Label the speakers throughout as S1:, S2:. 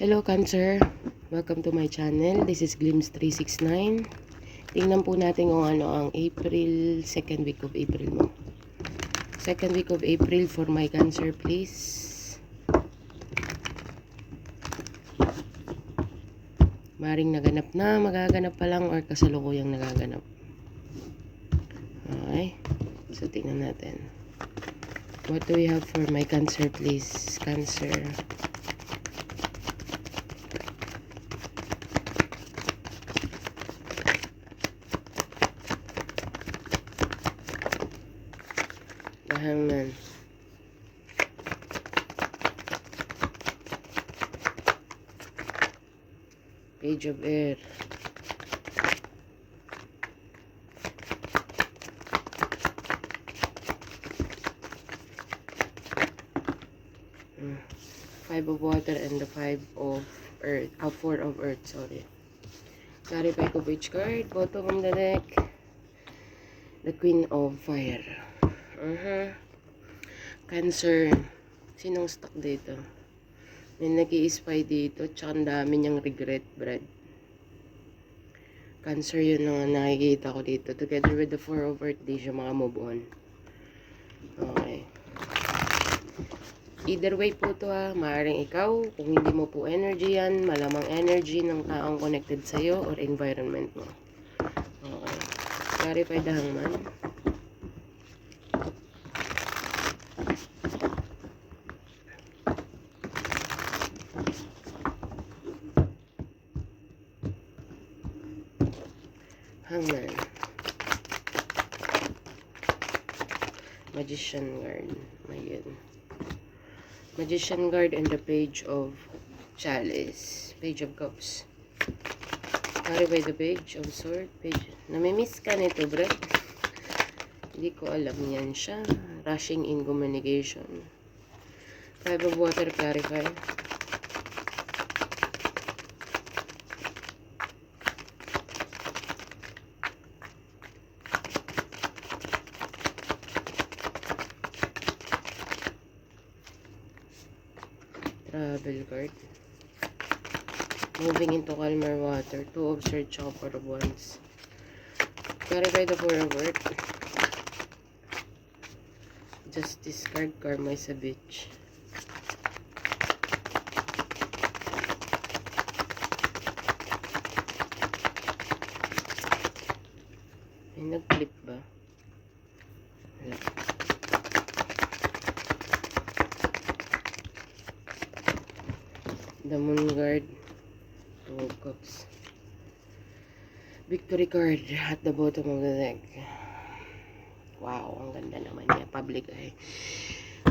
S1: Hello Cancer, welcome to my channel. This is Glims369. Tingnan po natin kung ano ang April, second week of April mo. Second week of April for my Cancer, please. Maring naganap na, magaganap pa lang, or kasalukuyang nagaganap. Okay, so tingnan natin. What do we have for my Cancer, please? Cancer. The Hangman. Page of Air. Five of Water and the Five of Earth. Four of Earth, sorry. Clarify ko which card. Bottom of the deck. The Queen of Fire. Cancer. Sinong stuck dito? May nag-i-spy dito. Tsaka ang dami niyang regret, bread. Cancer yun ang nakikita ko dito. Together with the Four of Earth, di siya maka-move on. Okay. Either way po to ha. Maaaring ikaw, kung hindi mo po energy yan, malamang energy ng taong connected sa'yo or environment mo. Okay. Clarify the Hangman. Hangman. Magician card. Ayan. Magician card and the Page of Chalice. Page of Cups. Clarify the Page of Sword. Page. Namimiss ka nito, bro. Hindi ko alam yan siya. Rushing in communication. Five of Water. Clarify. Travel card. Moving into calmer water. Two of Swords, Four of Wands. Clarify the Four of Earth. Just discard. Karma is a bitch. May nag-flip ba? Wala. The Moon Guard. Two of Cups. Victory card at the bottom of the deck. Wow, ang ganda naman niya. Public eye.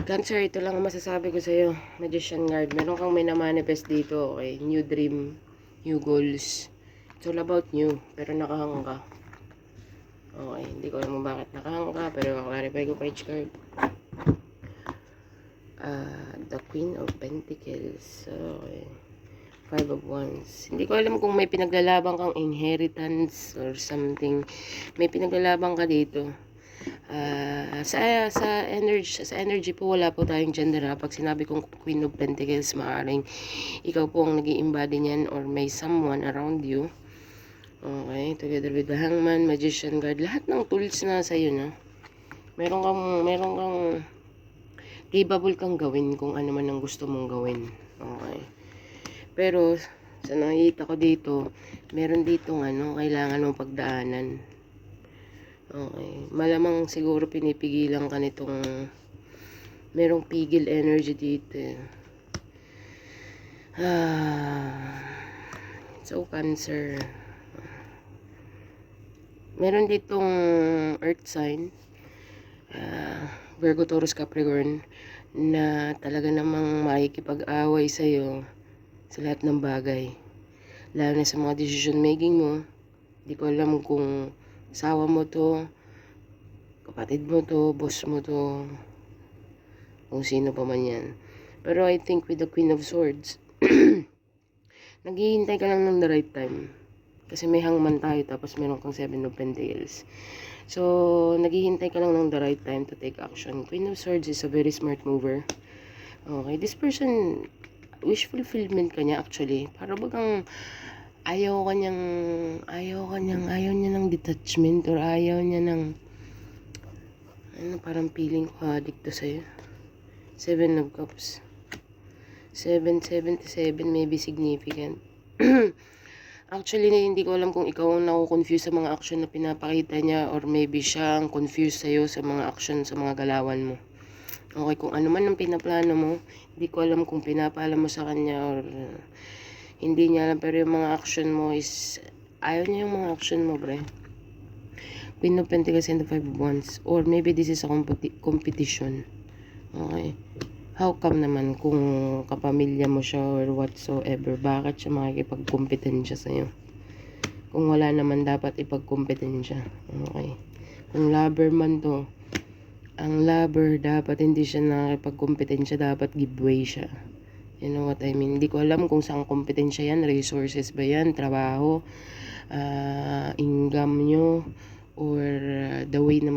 S1: Cancer, ito lang ang masasabi ko sa'yo. Magician card. Meron kang may na-manifest dito. Okay? New dream. New goals. It's all about new. Pero nakahang ka. Okay. Hindi ko alam kung bakit nakahang ka. Pero clarify ko pa each card. The Queen of Pentacles. Okay. Five of Wands. Hindi ko alam kung may pinaglalabang kang inheritance or something. May pinaglalabang ka dito. Sa energy po, wala po tayong gender ha. Pag sinabi kong Queen of Pentacles, maaaring ikaw po ang nag-i-embody niyan or may someone around you. Okay. Together with the Hangman, Magician card. Lahat ng tools na sa'yo na. Meron kang capable kang gawin kung ano man ang gusto mong gawin. Okay. Pero, sa nakikita ko dito, meron ditong kailangan mong pagdaanan. Okay. Malamang siguro pinipigilan ka nitong merong pigil energy dito. So, Cancer. Meron ditong earth sign. Virgo, Taurus, Capricorn na talaga namang makikipag-away sa'yo sa lahat ng bagay. Lalo na sa mga decision making mo. Hindi ko alam kung asawa mo to, kapatid mo to, boss mo to, kung sino pa man yan. Pero I think with the Queen of Swords, naghihintay ka lang ng the right time. Kasi may Hangman tayo, tapos meron kang Seven of Pentacles. So, naghihintay ka lang ng the right time to take action. Queen of Swords is a very smart mover. Okay, this person, wish fulfillment ka niya actually. Para bagang ayaw niya ng detachment or ayaw niya ng parang feeling ko addict to sa'yo. 7 of Cups. 777 may be significant. Actually, hindi ko alam kung ikaw ang naku-confuse sa mga action na pinapakita niya or maybe siya ang confused sa'yo sa mga action, sa mga galawan mo. Okay, kung ano man ang pinaplano mo, hindi ko alam kung pinapaalam mo sa kanya or hindi niya alam, pero yung mga action mo is, ayaw niya yung mga action mo, bre. Queen of Pentacles and the 5 of Wands. Or maybe this is a competition. Okay. How come naman kung kapamilya mo siya or whatsoever, bakit siya makikipagkompetensya sa'yo? Kung wala naman dapat ipagkompetensya. Okay. Kung lover man to, ang lover dapat hindi siya nakikipagkompetensya, dapat giveaway siya. You know what I mean? Hindi ko alam kung saan kompetensya yan, resources ba yan, trabaho, income nyo, or the way na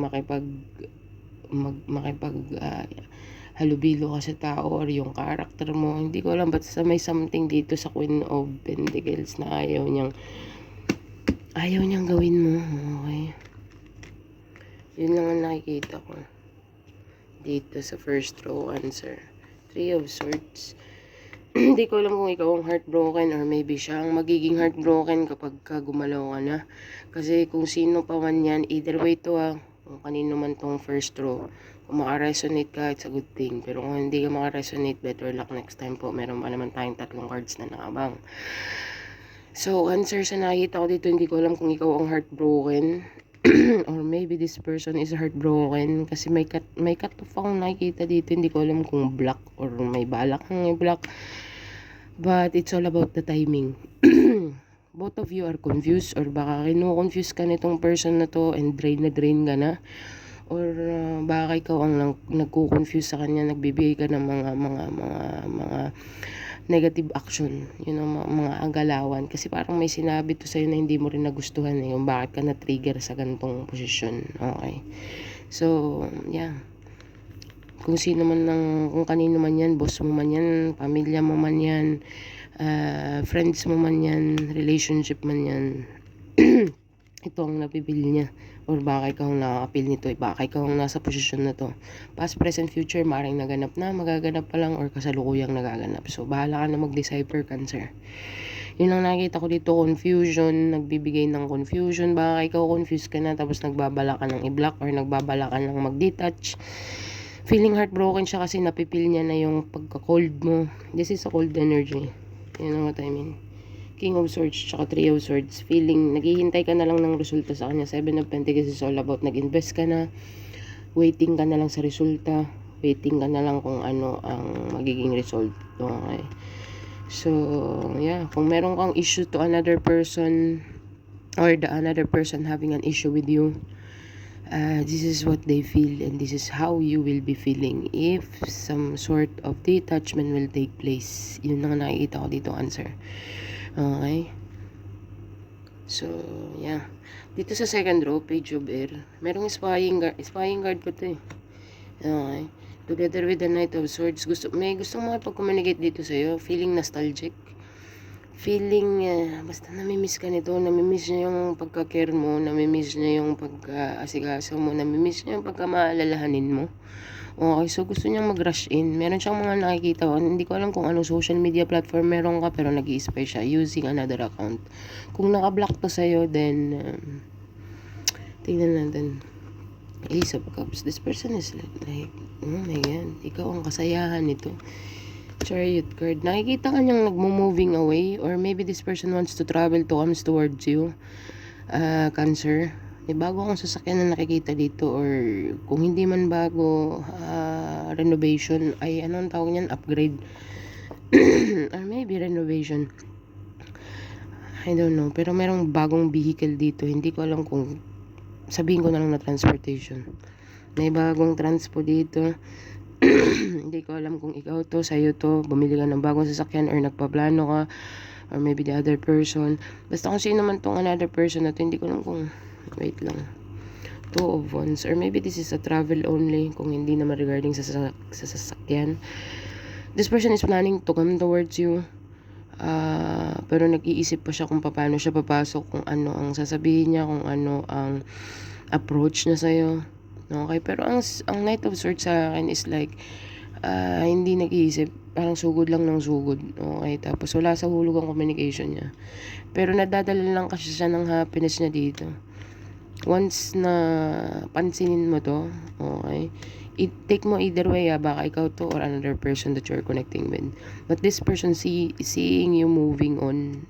S1: halubilo ka sa tao or yung character mo. Hindi ko alam, basta may something dito sa Queen of Pentacles na ayaw niyang gawin mo. Okay. Yun lang ang nakikita ko dito sa first row answer. 3 of Swords. Hindi ko alam kung ikaw ang heartbroken or maybe siya ang magiging heartbroken kapag gumalaw ka na. Kasi kung sino pa man yan, either way to kung kanino man tong first row. Kung makaresonate ka, it's a good thing. Pero kung hindi ka makaresonate, better luck next time po. Meron pa naman tayong 3 cards na nakabang. So, answer sa nakita ko dito, hindi ko alam kung ikaw ang heartbroken. Or maybe this person is heartbroken. Kasi may cut off akong nakikita dito. Hindi ko alam kung black or may balak kang i-block. But it's all about the timing. Both of you are confused or baka kinu-confuse ka nitong person na to and drain ka na. Or baka ikaw ang nagko-confuse sa kanya, nagbibigay ka ng mga negative action, mga galawan. Kasi parang may sinabi to sa'yo na hindi mo rin nagustuhan yung bakit ka na-trigger sa ganitong posisyon. Okay. So, yeah. Kung kanino man yan, boss mo man yan, pamilya mo man yan, friends mo man yan, relationship man yan, ito ang napipili niya. Or baka ikaw ang nakakapil nito, baka ikaw ang nasa posisyon na to. Past, present, future, maring naganap na, magaganap pa lang, or kasalukuyang nagaganap. So, bahala ka na mag-decipher, Cancer. Yun ang nakikita ko dito, confusion, nagbibigay ng confusion. Baka ikaw confused ka na, tapos nagbabala ka ng i-block or nagbabala ka ng mag-detach. Feeling heartbroken siya kasi napipil niya na yung pagka-cold mo. This is a cold energy. You know what I mean? King of Swords, tsaka 3 of Swords. Feeling, naghihintay ka na lang ng resulta sa kanya. 7 of Pentacles is all about nag-invest ka na. Waiting ka na lang sa resulta. Waiting ka na lang kung ano ang magiging result. Okay. So, yeah. Kung meron kang issue to another person or the another person having an issue with you, this is what they feel and this is how you will be feeling if some sort of detachment will take place. Yun lang nakikita ko dito, answer. Okay. So, yeah. Dito sa second row, Page of Air, merong spying guard ko to eh. Okay. Together with the Knight of Swords, may gustong makipag-communicate dito sa'yo. Feeling nostalgic. Feeling, basta namimiss ka nito, namimiss niya yung pagka-care mo, namimiss niya yung pagka-asikaso mo, namimiss niya yung pagka-maalalahanin mo. Okay, so gusto niyang mag-rush in. Meron siyang mga nakikita, hindi ko alam kung anong social media platform meron ka, pero nag-i-spy siya using another account. Kung naka-block to sa'yo, then, tingnan natin. Ace of Cups. This person is like, oh my God, ikaw ang kasayahan nito. Chariot card. Nakikita ka niyang nagmo-moving away or maybe this person wants to travel comes towards you. Cancer. May bago akong sasakyan na nakikita dito or kung hindi man bago, renovation. Ay, anong tawag niyan? Upgrade. Or maybe renovation. I don't know. Pero merong bagong vehicle dito. Hindi ko alam kung sabihin ko na lang na transportation. May bagong transpo dito. Hindi ko alam kung ikaw to, sa'yo to, bumili ka ng bagong sasakyan or nagpaplano ka or maybe the other person. Basta kung sino man tong another person na to, hindi ko alam kung, wait lang, 2 of Wands or maybe this is a travel only kung hindi naman regarding sa sasakyan. This person is planning to come towards you. Pero nag-iisip pa siya kung paano siya papasok, kung ano ang sasabihin niya, kung ano ang approach niya sa'yo. Okay, pero ang Knight of Swords sa akin is like, hindi nag-iisip, parang sugod lang ng sugod. Okay, tapos wala sa hulog ang communication niya. Pero nadadala lang kasi siya ng happiness niya dito. Once na pansinin mo to, okay, take mo either way, baka ikaw to or another person that you're connecting with. But this person seeing you moving on,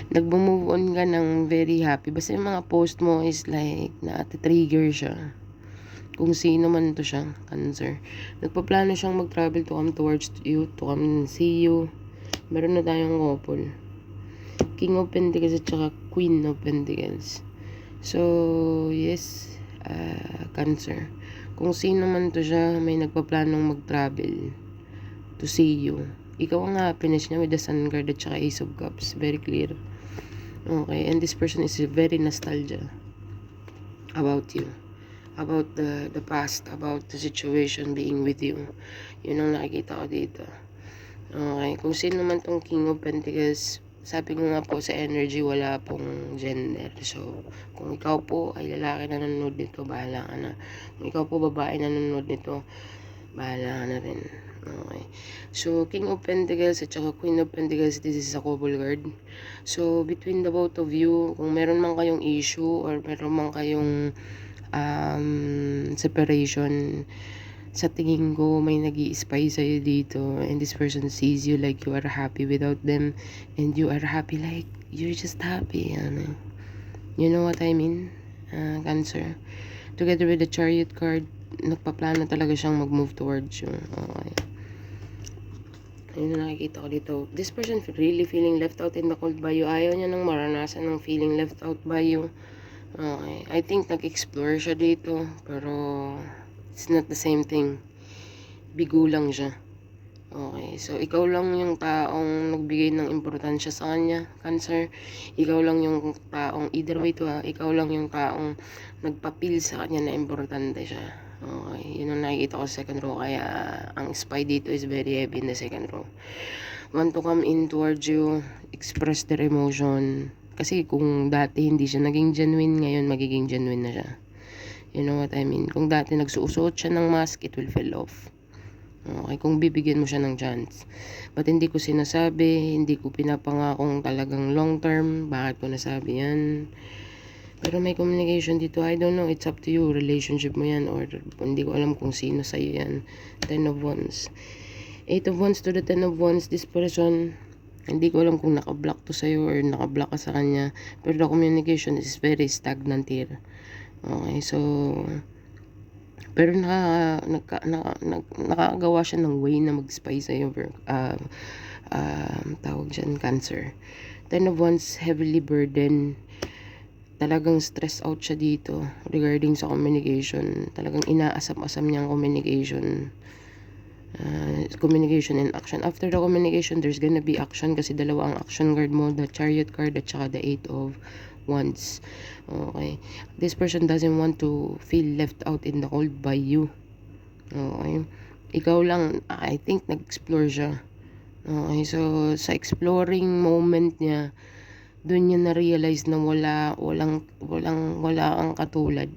S1: nagmo-move on ka ng very happy. Basta yung mga post mo is like, na-trigger siya. Kung sino man to siya, Cancer. Nagpaplano siyang mag-travel to come towards you, to come see you. Meron na tayong couple. King of Pentacles at saka Queen of Pentacles. So, yes, Cancer. Kung sino man to siya, may nagpaplanong mag-travel to see you. Ikaw ang happiness niya with the Sun card at saka Ace of Cups. Very clear. Okay, and this person is very nostalgia about you. About the past, about the situation being with you. Yun ang nakikita ko dito. Okay, kung sino man tong King of Pentacles, sabi ko nga po sa energy, wala pong gender. So, kung ikaw po ay lalaki na nanonood nito, bahala ka na. Kung ikaw po babae na nanonood nito, bahala ka na rin. Okay. So, King of Pentacles at saka Queen of Pentacles, this is a couple card. So, between the both of you, kung meron man kayong issue or meron man kayong separation, sa tingin ko may nag-i-spy sa'yo dito, and this person sees you like you are happy without them, and you are happy like you're just happy, ano. You know what I mean, Cancer? Together with the Chariot card, nagpaplano talaga siyang mag-move towards you. Okay. Ayun na nakikita ko dito. This person really feeling left out in the cold by you. Ayaw niya nang maranasan ng feeling left out by you. Okay. I think nag-explore siya dito, pero it's not the same thing. Bigo lang siya. Okay, so ikaw lang yung taong nagbigay ng importansya sa kanya, Cancer. Ikaw lang yung taong, either way to ikaw lang yung taong nagpapil sa kanya na importante siya. Okay, yun ang nakikita ko sa second row, kaya ang spy dito is very heavy in the second row. Want to come in towards you, express their emotion. Kasi kung dati hindi siya naging genuine, ngayon magiging genuine na siya. You know what I mean? Kung dati nagsusuot siya ng mask, it will fall off. Okay, kung bibigyan mo siya ng chance. But hindi ko sinasabi, hindi ko pinapangakong talagang long term. Bakit ko nasabi yan? Pero may communication dito. I don't know, it's up to you. Relationship mo yan, or hindi ko alam kung sino sa'yo yan. 10 of Wands. 8 of Wands to the 10 of Wands. This person, hindi ko alam kung naka-block to sa'yo or naka-block ka sa kanya. Pero the communication is very stagnant here. Okay, so pero nakagawa siya ng way na mag-spy sa'yo, tawag dyan, Cancer. 10 of Wands, heavily burdened. Talagang stress out siya dito regarding sa communication. Talagang inaasam-asam niyang communication. Communication and action. After the communication, there's gonna be action kasi dalawa ang action card mo, the Chariot card at saka the 8 of Wands. Okay, this person doesn't want to feel left out in the cold by you. Okay, ikaw lang, I think nag-explore siya. Okay, so sa exploring moment niya, doon niya na-realize na wala ang katulad.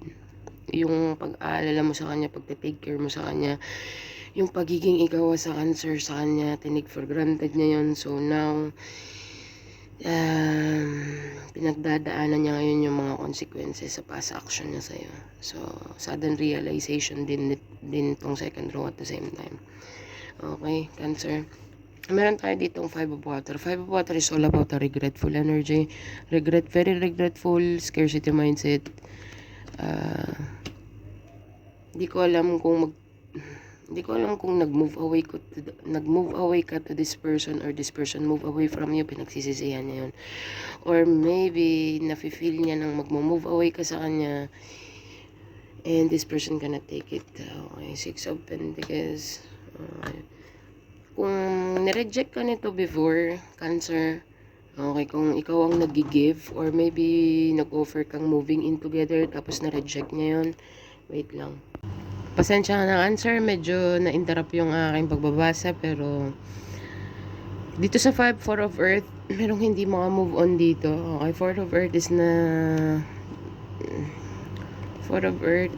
S1: Yung pag-aalala mo sa kanya, pag-take care mo sa kanya, yung pagiging ikaw sa Cancer sa kanya, tinig for granted niya yun. So now, pinagdadaanan niya ngayon yung mga consequences sa past action niya sa'yo. So, sudden realization din tong second row at the same time. Okay, Cancer. Meron tayo ditong 5 of Water. 5 of Water is all about a regretful energy. Very regretful, scarcity mindset. Hindi ko alam kung nag-move away ka to this person, or this person move away from you, pinagsisisihan niya yun. Or maybe nafe-feel niya nang mag-move away ka sa kanya, and this person cannot take it. Okay, 6 of Pentacles. Kung nireject ka nito before, Cancer, okay, kung ikaw ang nag-give, or maybe nag-offer kang moving in together, tapos na-reject niya yun, wait lang. Pasensya ka ng answer, medyo na-interrupt yung aking pagbabasa, pero dito sa 5, 4 of Earth, merong hindi maka-move on dito. Okay, 4 of Earth is na 4 of Earth,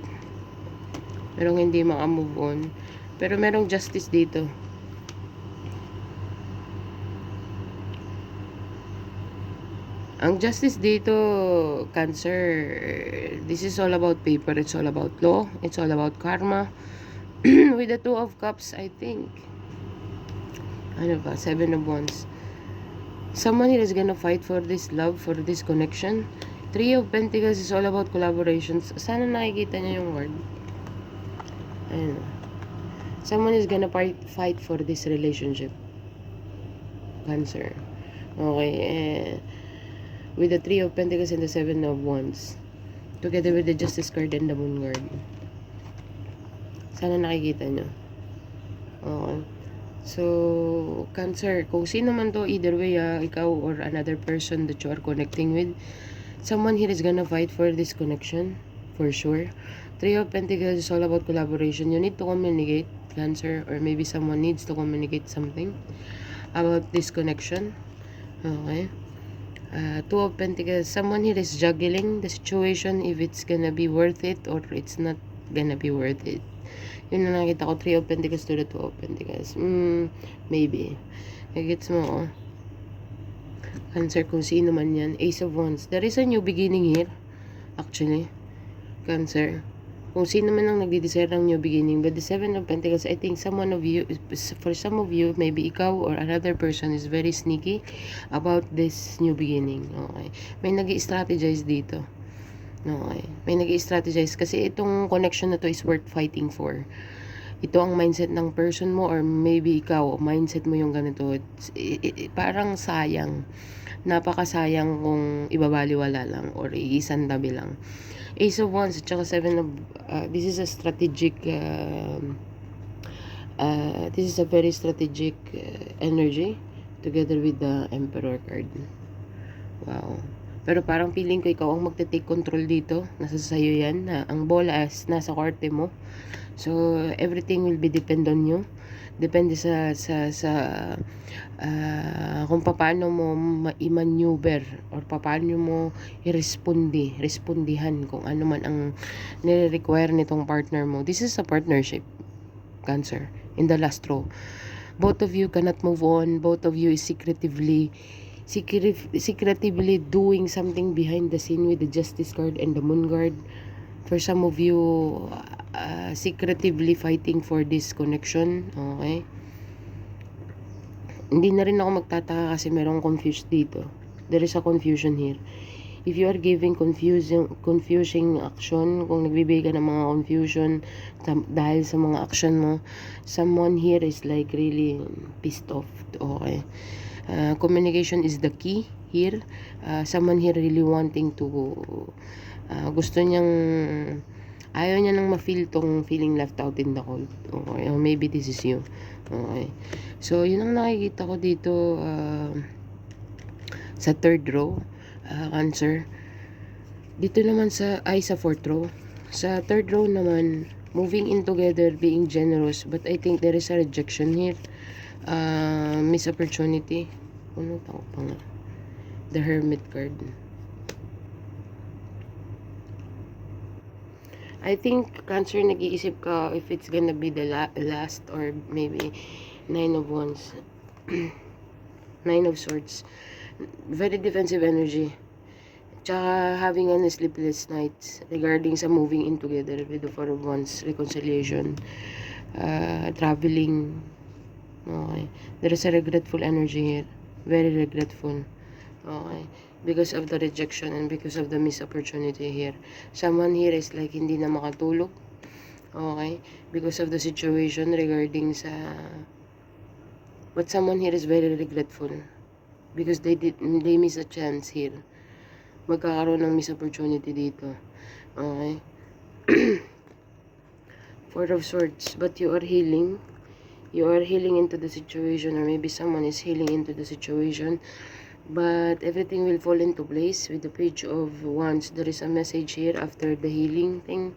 S1: merong hindi maka-move on. Pero merong justice dito. Ang justice dito, Cancer, this is all about paper, it's all about law, it's all about karma. With the 2 of Cups, I think, ano ba, 7 of Wands. Someone here is gonna fight for this love, for this connection. 3 of Pentacles is all about collaborations. Sana nakikita niya yung word. Ayun. Someone is gonna fight for this relationship. Cancer. Okay, with the 3 of Pentacles and the 7 of Wands. Together with the Justice card and the Moon card. Sana nakikita nyo. Okay. So, Cancer, kung sino man to, either way, ikaw or another person that you are connecting with, someone here is gonna fight for this connection, for sure. 3 of Pentacles is all about collaboration. You need to communicate, Cancer, or maybe someone needs to communicate something about this connection. Okay. 2 of Pentacles, someone here is juggling the situation if it's gonna be worth it or it's not gonna be worth it. Yun na nakita ko, 3 of Pentacles to the 2 of Pentacles. Maybe. Gets mo, oh. Cancer, kung sino man yan. Ace of Wands. There is a new beginning here. Actually. Cancer. Kung sino man ang nagdi-desire ng new beginning. But the 7 of Pentacles, I think someone of you, for some of you, maybe ikaw or another person is very sneaky about this new beginning. Okay. May nag-i-strategize dito. Okay. May nag-i-strategize kasi itong connection na to is worth fighting for. Ito ang mindset ng person mo or maybe ikaw, mindset mo yung ganito. Parang sayang. Napakasayang kung ibabaliwala lang or iisandabi lang. Ace of Wands at saka 7 of this is a strategic this is a very strategic energy together with the Emperor card. Wow. Pero parang feeling ko ikaw ang magte-take control dito. Nasa sayo yan. Ang bola is nasa korte mo. So everything will be depend on you. Depende sa kung paano mo i-maneuver or paano mo respondihan kung ano man ang nire-require nitong partner mo. This is a partnership, Cancer, in the last row. Both of you cannot move on. Both of you is secretively doing something behind the scene with the Justice card and the Moon card. For some of you, secretively fighting for this connection. Okay. Hindi na rin ako magtataka kasi merong confused dito. There is a confusion here. If you are giving confusing action, kung nagbibigay ka ng mga confusion dahil sa mga action mo, someone here is like really pissed off. Okay. Communication is the key here. Someone here really wanting to gusto niyang ayaw niya nang ma-feel tong feeling left out in the cold. Okay. Or maybe this is you. Okay. So, yun ang nakikita ko dito sa 3rd row, Cancer. Dito naman sa 4th row. Sa 3rd row naman, moving in together, being generous. But I think there is a rejection here. Miss opportunity. Ano tao pa nga? The Hermit card. I think, Cancer, nag-iisip ka if it's gonna be the last or maybe 9 of Wands. 9 of Swords. Very defensive energy. Tsaka having a sleepless nights regarding sa moving in together with the 4 of Wands. Reconciliation. Traveling. Okay. There is a regretful energy here. Very regretful. Okay. Because of the rejection and because of the missed opportunity here. Someone here is like hindi na makatulog. Okay? Because of the situation regarding sa... But someone here is very regretful. Because they miss a chance here. Magkakaroon ng missed opportunity dito. Okay? 4 of Swords. But you are healing. You are healing into the situation, or maybe someone is healing into the situation. But everything will fall into place with the Page of Wands. There is a message here after the healing thing.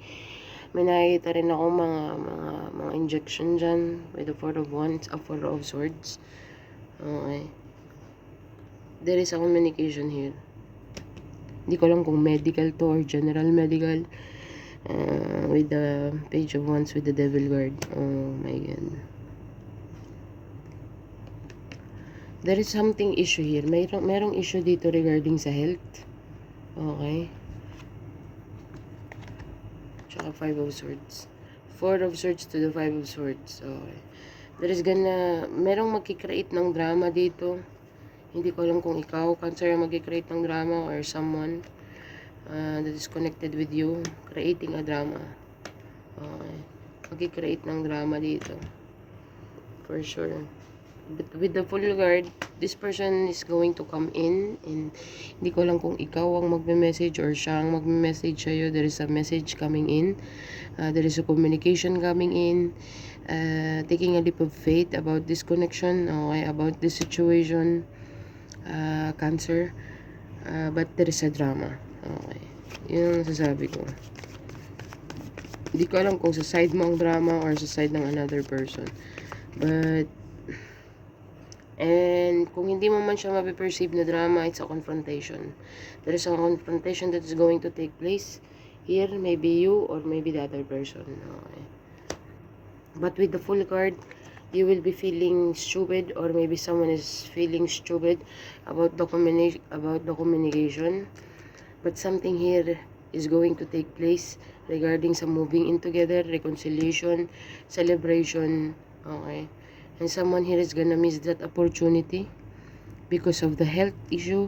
S1: May nakikita rin ako mga injection dyan with the Four of Wands, Four of Swords. Okay. There is a communication here. Hindi ko alam kung medical to or general medical. With the Page of Wands with the Devil card. Oh my God. There is something issue here. Merong issue dito regarding sa health. Okay. Tsaka Five of Swords. Four of Swords to the Five of Swords. Okay. There is merong magkikreate ng drama dito. Hindi ko alam kung ikaw, Cancer, magkikreate ng drama or someone that is connected with you, creating a drama. Okay. Magkikreate ng drama dito. For sure. But with the full guard, this person is going to come in and hindi ko lang kung ikaw ang magme-message or siya ang magme-message sa'yo. There is a message coming in. There is a communication coming in. Taking a leap of faith about this connection, okay, about this situation, Cancer. But there is a drama. Okay. Yun ang nasasabi ko. Hindi ko alam kung sa side mo ang drama or sa side ng another person. But and kung hindi mo man siya mapiperceive na drama, it's a confrontation. There is a confrontation that is going to take place here. Maybe you or maybe the other person. Okay. But with the full card, you will be feeling stupid or maybe someone is feeling stupid about the communication. But something here is going to take place regarding sa moving in together, reconciliation, celebration. Okay. And someone here is gonna miss that opportunity because of the health issue.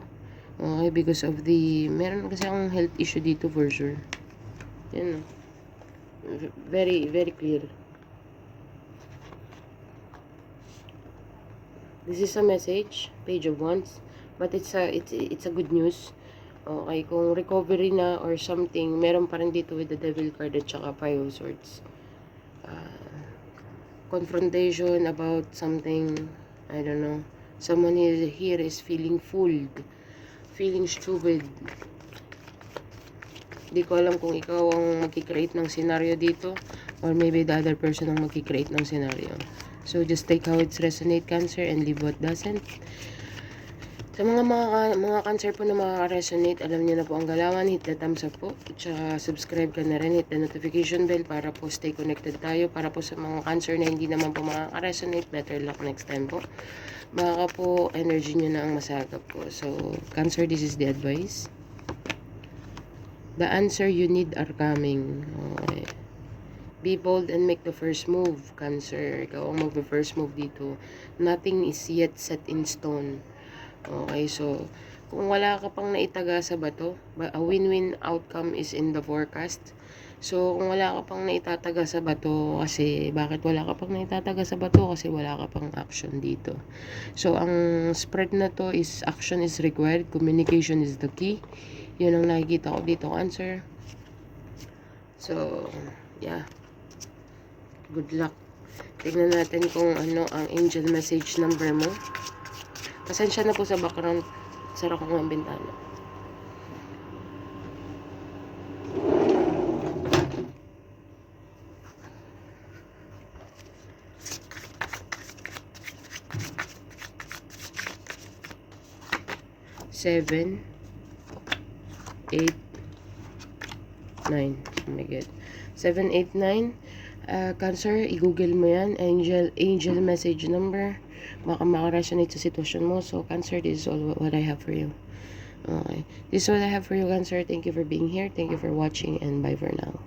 S1: Okay, because of meron kasi akong health issue dito for sure. Yan. Very, very clear. This is a message, Page of Wands, but it's a good news. Okay, kung recovery na or something, meron pa rin dito with the Devil card at saka Five of Swords. Confrontation about something, I don't know. Someone here is feeling fooled, feeling stupid. Di ko alam kung ikaw ang magkikreate ng scenario dito or maybe the other person ang magkikreate ng scenario. So just take how it's resonate, Cancer, and leave what doesn't. Sa mga Cancer po na makaka-resonate, alam niyo na po ang galawan, hit the thumbs up po. Tsaka subscribe ka na rin, hit the notification bell para po stay connected tayo. Para po sa mga Cancer na hindi naman po makaka-resonate, better luck next time po. Baka po energy niyo na ang masagap po. So, Cancer, this is the advice. The answer you need are coming. Okay. Be bold and make the first move, Cancer. Ikaw ang mag-first move dito. Nothing is yet set in stone. Okay, so kung wala ka pang naitaga sa bato, a win-win outcome is in the forecast. So kung wala ka pang naitataga sa bato, kasi bakit wala ka pang naitataga sa bato? Kasi wala ka pang action dito. So ang spread na to is action is required, communication is the key. Yun ang nakikita ko dito, Cancer. So yeah, good luck. Tignan natin kung ano ang angel message number mo. Pasensya na po sa background. Sara ko ng bintana. Seven, 8, 9. Oh my God. 7, 8, 9. Cancer, i-google mo yan. Angel message number. Baka makaresonate sa sitwasyon mo. So, Cancer, this is all what I have for you. Okay. This is what I have for you, Cancer. Thank you for being here. Thank you for watching. And bye for now.